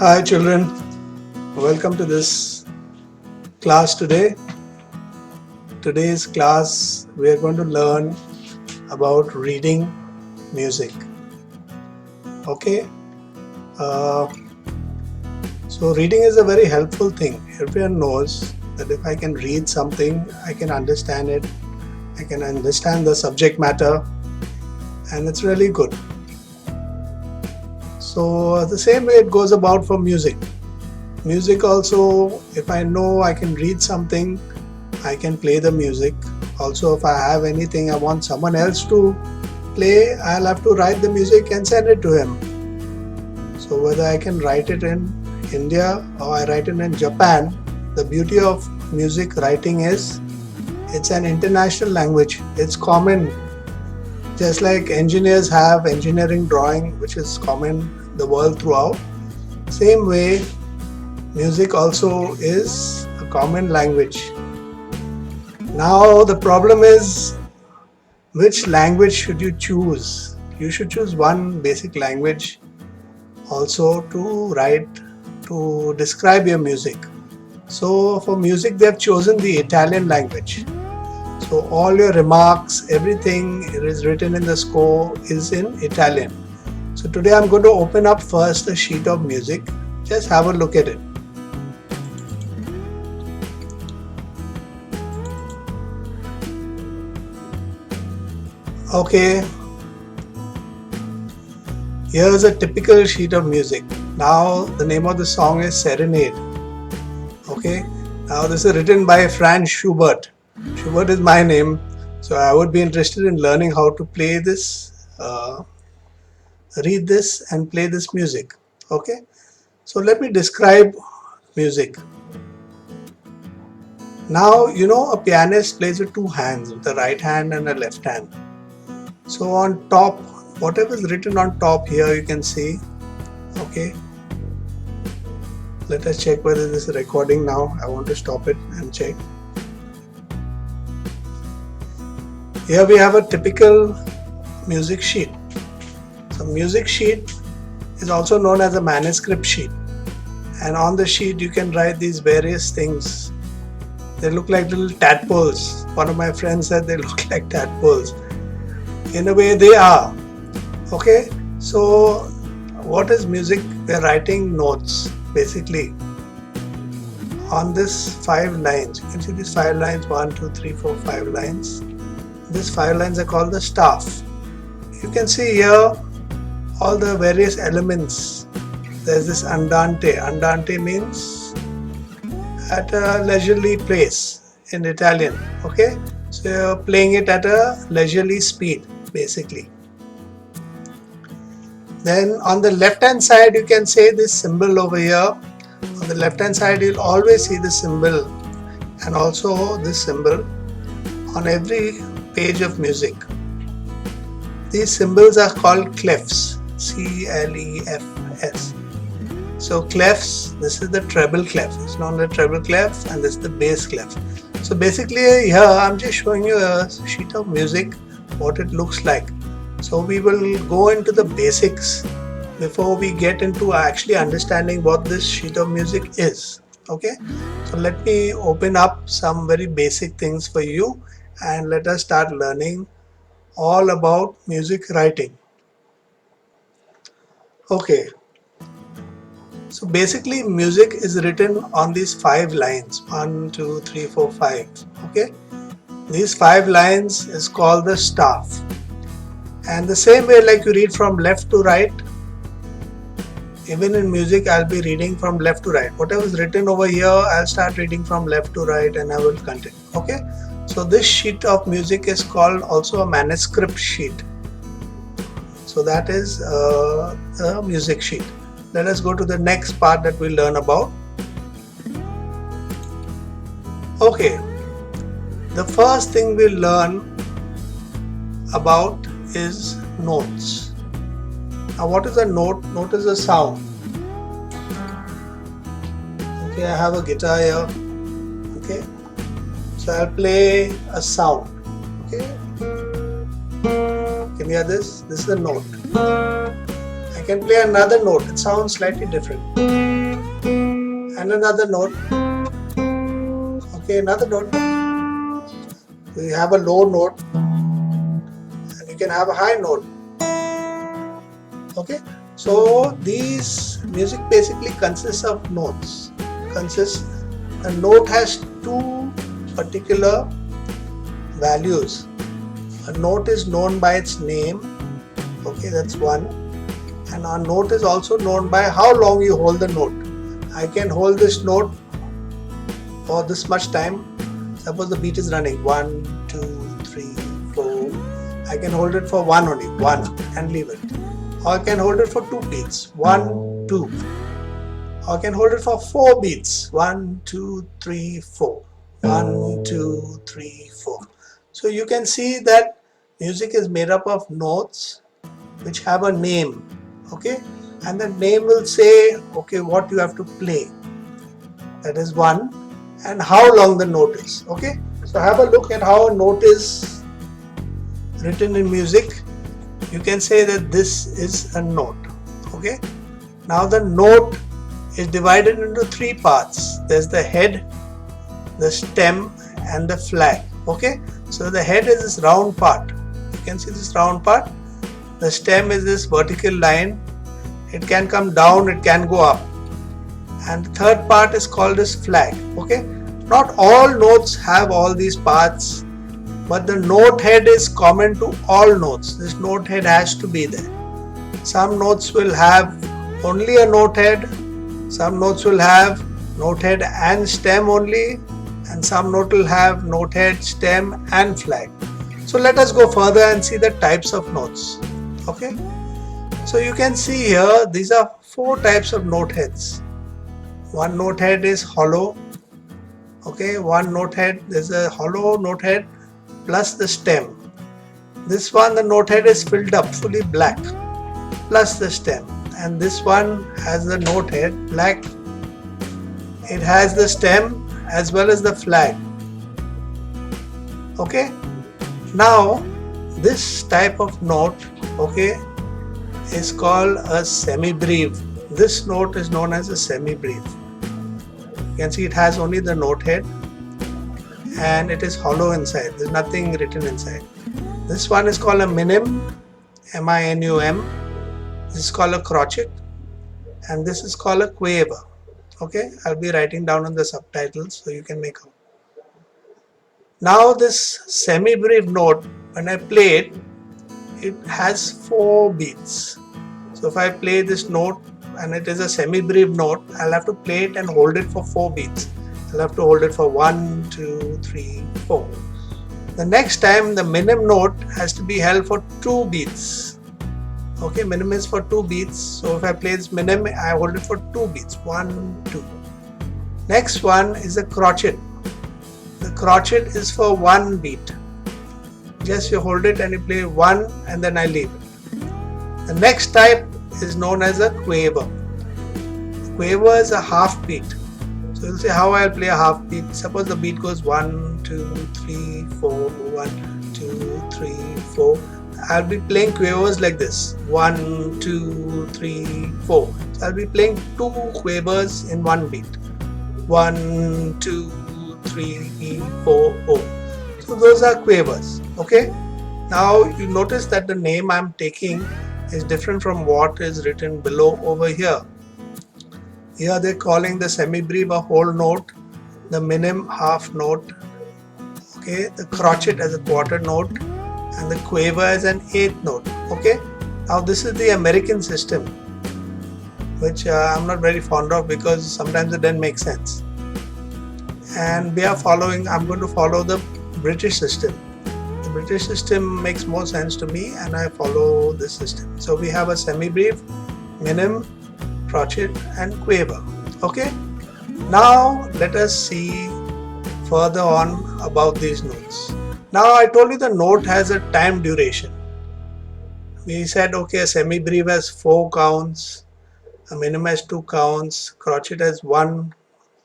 Hi children, welcome to this class today. Today's class we are going to learn about reading music. Okay, uh, so reading is a very helpful thing. Everyone knows that if I can read something, I can understand it, I can understand the subject matter, and it's really good. So the same way it goes about for music. Music also, if I know I can read something, I can play the music. Also, if I have anything I want someone else to play, I'll have to write the music and send it to him. So whether I can write it in India or I write it in Japan, the beauty of music writing is it's an international language. It's common, just like engineers have engineering drawing, which is common the world throughout. Same way, music also is a common language. Now the problem is, which language should you choose? You should choose one basic language also to write, to describe your music. So for music they have chosen the Italian language. So all your remarks, everything is written in the score is in Italian. So today I'm going to open up first a sheet of music. Just have a look at it. Okay, here's a typical sheet of music. Now the name of the song is Serenade. Okay, now this is written by Franz Schubert. Schubert is my name, so I would be interested in learning how to play this, read this and play this music. Okay, so let me describe music. Now you know a pianist plays with two hands, with the right hand and the left hand. So on top, whatever is written on top here you can see. Okay, let us check whether this is recording now. I want to stop it and check. Here we have a typical music sheet. So music sheet is also known as a manuscript sheet, and on the sheet you can write these various things. They look like little tadpoles. One of my friends said they look like tadpoles. In a way they are. Okay, so what is music? We're writing notes basically on this 5 lines. You can see these 5 lines, 1, 2, 3, 4, 5 lines. These 5 lines are called the staff. You can see here all the various elements. There's this andante. Andante means at a leisurely pace in Italian. Okay, so you're playing it at a leisurely speed basically. Then on the left hand side you can say this symbol over here. On the left hand side you'll always see this symbol and also this symbol on every page of music. These symbols are called clefs. C-L-E-F-S. So clefs, this is the treble clef. It's known as the treble clef and this is the bass clef. So basically here I'm just showing you a sheet of music, what it looks like. So we will go into the basics before we get into actually understanding what this sheet of music is. Okay, so let me open up some very basic things for you and let us start learning all about music writing. Okay, so basically music is written on these 5 lines, 1, 2, 3, 4, 5. Okay, these 5 lines is called the staff. And the same way like you read from left to right, even in music I'll be reading from left to right. Whatever is written over here, I'll start reading from left to right and I will continue. Okay, so this sheet of music is called also a manuscript sheet. So that is a music sheet. Let us go to the next part that we'll learn about. Okay, the first thing we'll learn about is notes. Now what is a note? Note is a sound. Okay, I have a guitar here. Okay, so I'll play a sound. Okay, can you hear this? This is a note. I can play another note. It sounds slightly different. And another note. Okay, another note. So you have a low note and you can have a high note. Okay, so these music basically consists of notes. A note has two particular values. A note is known by its name. Okay, that's one. And our note is also known by how long you hold the note. I can hold this note for this much time. Suppose the beat is running 1, 2, 3, 4. I can hold it for one only, one, and leave it. Or I can hold it for 2 beats, 1, 2. Or I can hold it for 4 beats, 1, 2, 3, 4. 1, 2, 3, 4. So you can see that music is made up of notes which have a name. Okay, and the name will say, okay, what you have to play. That is one, and how long the note is. Okay, so have a look at how a note is written in music. You can say that this is a note. Okay, now the note is divided into 3 parts. There's the head, the stem, and the flag. Okay, so the head is this round part. You can see this round part. The stem is this vertical line. It can come down, it can go up. And the third part is called as flag. Okay, not all notes have all these parts, but the note head is common to all notes. This note head has to be there. Some notes will have only a note head, some notes will have note head and stem only, and some note will have note head, stem, and flag. So let us go further and see the types of notes. Okay, so you can see here these are 4 types of note heads. One note head is hollow. Okay, one note head, there's a hollow note head plus the stem. This one, the note head is filled up, fully black, plus the stem. And this one has the note head black. It has the stem as well as the flag. Okay, now this type of note, okay, is called a semibreve. This note is known as a semibreve. You can see it has only the note head and it is hollow inside. There's nothing written inside. This one is called a minim, M-I-N-U-M. This is called a crotchet, and this is called a quaver. Okay, I'll be writing down on the subtitles so you can make out. Now this semibreve note, when I play it, it has 4 beats. So if I play this note and it is a semibreve note, I'll have to play it and hold it for 4 beats. I'll have to hold it for 1, 2, 3, 4. The next time the minim note has to be held for 2 beats. Okay, minim is for 2 beats. So if I play this minim, I hold it for 2 beats. 1, 2. Next one is a crotchet. The crotchet is for 1 beat. Just you hold it and you play 1 and then I leave it. The next type is known as a quaver. Quaver is a half beat. So you'll say how I'll play a half beat. Suppose the beat goes 1, 2, 3, 4, 1, 2, 3, 4. I'll be playing quavers like this. 1, 2, 3, 4. So I'll be playing 2 quavers in 1 beat. 1, 2, 3, 4, 4. So those are quavers. Okay. Now you notice that the name I'm taking is different from what is written below over here. Here they're calling the semibreve a whole note, the minim half note, okay, the crotchet as a quarter note, and the quaver as an 8th note. Okay. Now this is the American system, which I'm not very fond of because sometimes it doesn't make sense. And I'm going to follow the British system. The British system makes more sense to me and I follow this system. So we have a semibreve, minim, crotchet and quaver. Okay. Now let us see further on about these notes. Now I told you the note has a time duration. We said okay, a semibreve has 4 counts, a minim has 2 counts, crotchet has 1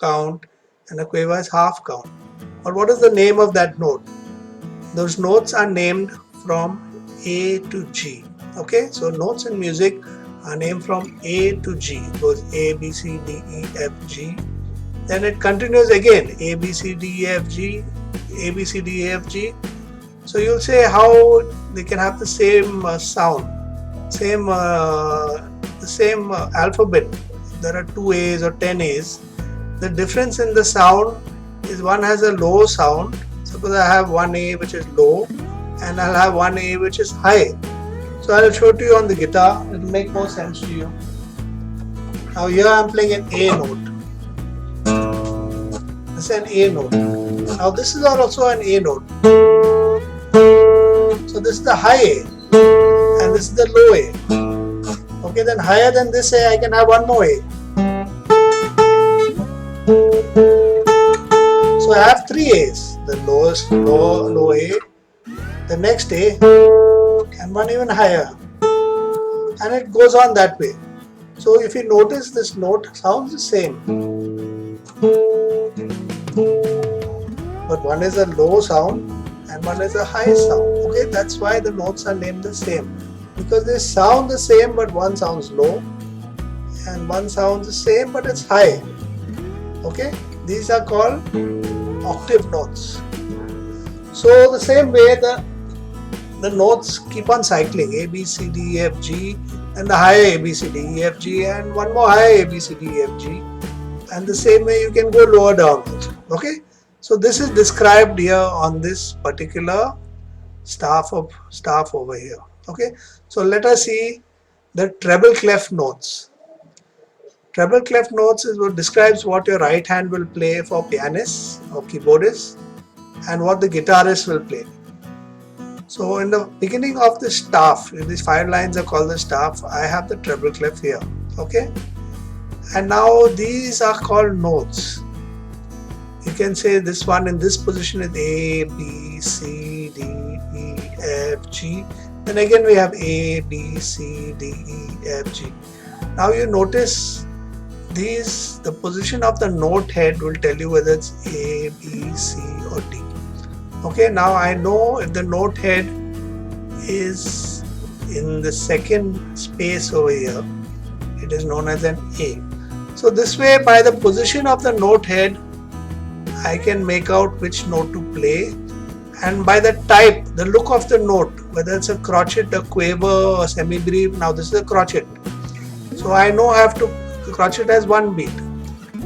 count and a quaver has half count. But what is the name of that note? Those notes are named from A to G. Okay, so notes in music a name from A to G. It goes A, B, C, D, E, F, G. Then it continues again A, B, C, D, E, F, G, A, B, C, D, E, F, G. So you'll say how they can have the same sound, same the same alphabet. There are 2 A's or 10 A's. The difference in the sound is one has a low sound. Suppose I have one A which is low and I'll have one A which is high. So I'll show it to you on the guitar. It will make more sense to you. Now here I'm playing an A note. This is an A note. Now this is also an A note. So this is the high A and this is the low A. Okay, then higher than this A I can have one more A. So I have 3 A's. The lowest low A, the next A, and one even higher. And it goes on that way. So if you notice, this note sounds the same. But one is a low sound and one is a high sound. Okay, that's why the notes are named the same. Because they sound the same, but one sounds low and one sounds the same, but it's high. Okay, these are called octave notes. So the same way the notes keep on cycling, A, B, C, D, E, F, G, and the higher A, B, C, D, E, F, G, and one more higher A, B, C, D, E, F, G. And the same way you can go lower down also. Okay, so this is described here on this particular staff over here. Okay, so let us see the treble clef notes. Treble clef notes is what describes what your right hand will play for pianists or keyboardists and what the guitarist will play. So in the beginning of the staff, these 5 lines are called the staff, I have the treble clef here. Okay, and now these are called notes. You can say this one in this position is A, B, C, D, E, F, G. Then again we have A, B, C, D, E, F, G. Now you notice the position of the note head will tell you whether it's A, B, C or D. Okay, now I know if the note head is in the second space over here, it is known as an A. So this way, by the position of the note head, I can make out which note to play, and by the type, the look of the note, whether it's a crotchet, a quaver, a semi-breve. Now this is a crotchet. So I know I have to, crotchet has 1 beat.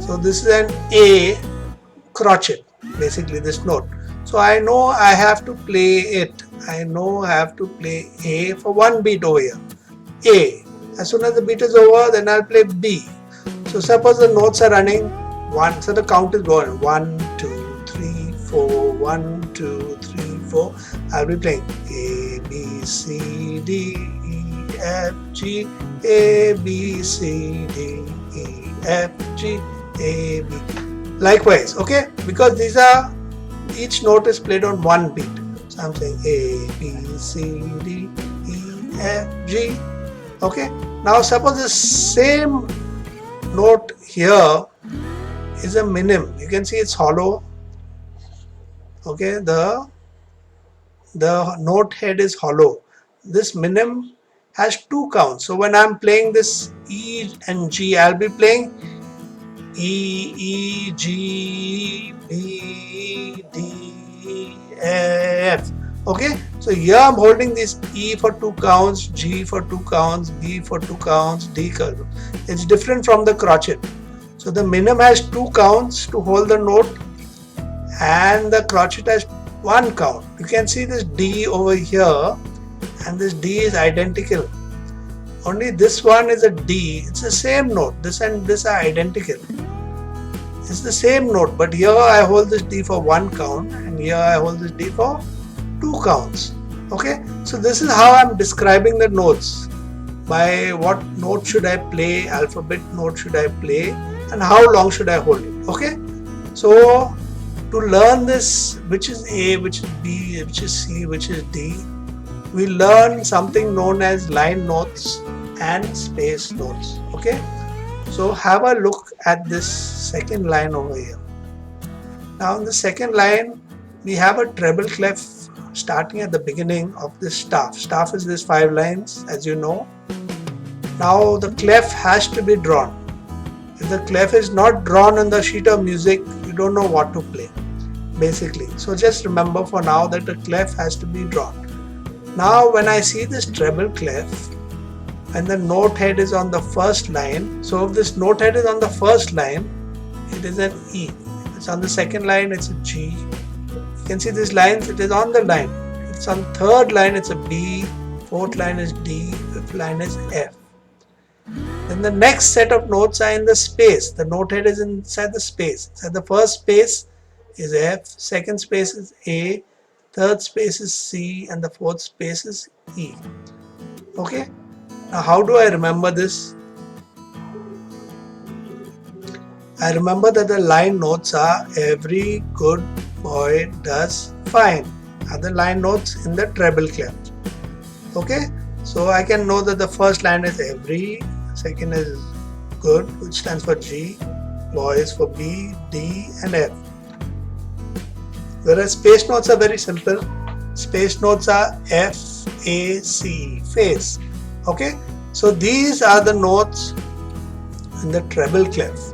So this is an A crotchet, basically this note. So I know I have to play it. I know I have to play A for 1 beat over here. A. As soon as the beat is over, then I'll play B. So suppose the notes are running 1. So the count is going 1, 2, 3, 4, 1, 2, 3, 4. I'll be playing A, B, C, D, E, F, G, A, B, C, D, E, F, G, A, B. Likewise, okay? Because these are, each note is played on 1 beat. So I'm saying A, B, C, D, E, F, G. Okay? Now suppose the same note here is a minim. You can see it's hollow. Okay? The note head is hollow. This minim has 2 counts. So when I'm playing this E and G, I'll be playing E, E, G, B, D, F. Okay, so here I'm holding this E for 2 counts, G for 2 counts, B for 2 counts, D. It's different from the crotchet. So the minim has 2 counts to hold the note, and the crotchet has 1 count. You can see this D over here, and this D is identical. Only this one is a D. It's the same note. This and this are identical. It's the same note, but here I hold this D for 1 count, and here I hold this D for 2 counts. Okay, so this is how I'm describing the notes. By what note should I play, alphabet note should I play, and how long should I hold it. Okay, so to learn this, which is A, which is B, which is C, which is D, we learn something known as line notes and space notes. Okay, so have a look at this second line over here. Now in the second line, we have a treble clef starting at the beginning of this staff. Staff is this 5 lines, as you know. Now the clef has to be drawn. If the clef is not drawn on the sheet of music, you don't know what to play, basically. So just remember for now that the clef has to be drawn. Now when I see this treble clef, and the note head is on the first line, so if this note head is on the first line, it is an E. If it's on the second line, it's a G. You can see these lines, it is on the line. If it's on third line, it's a B. Fourth line is D. Fifth line is F. Then the next set of notes are in the space. The note head is inside the space. So the first space is F, second space is A, third space is C, and the fourth space is E. Okay? Now how do I remember this? I remember that the line notes are every good boy does fine. Are the line notes in the treble clef. Okay? So I can know that the first line is every, second is good, which stands for G, boy is for B, D and F. Whereas space notes are very simple. Space notes are F, A, C, face. Okay, so these are the notes in the treble clef.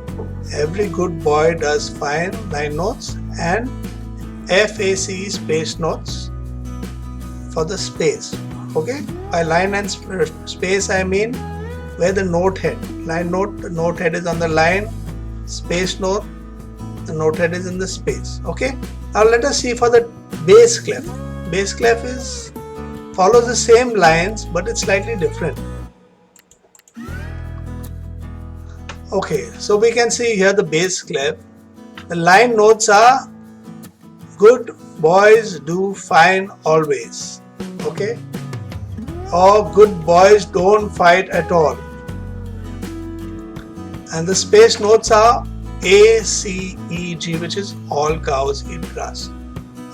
Every good boy does fine, line notes, and F, A, C space notes for the space. Okay, by line and space I mean where the note head, line note, the note head is on the line, space note, the note head is in the space. Okay, now let us see for the bass clef. Bass clef follows the same lines but it's slightly different. Okay, so we can see here the bass clef. The line notes are good boys do fine always. Okay, or good boys don't fight at all. And the space notes are A, C, E, G, which is all cows eat grass.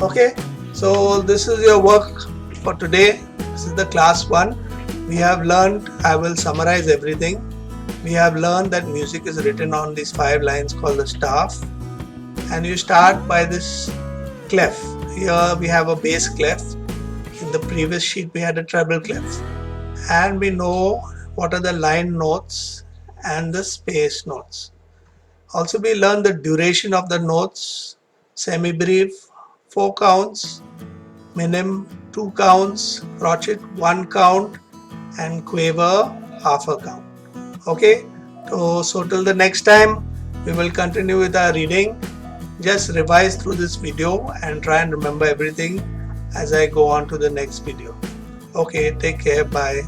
Okay, so this is your work for today. This is the class 1. We have learned, I will summarize everything. We have learned that music is written on these 5 lines called the staff, and you start by this clef. Here we have a bass clef. In the previous sheet we had a treble clef, and we know what are the line notes and the space notes. Also we learned the duration of the notes, semi-brief 4 counts, minim 2 counts, crotchet 1 count, and quaver half a count. Okay, so till the next time we will continue with our reading. Just revise through this video and try and remember everything as I go on to the next video. Okay, take care, bye.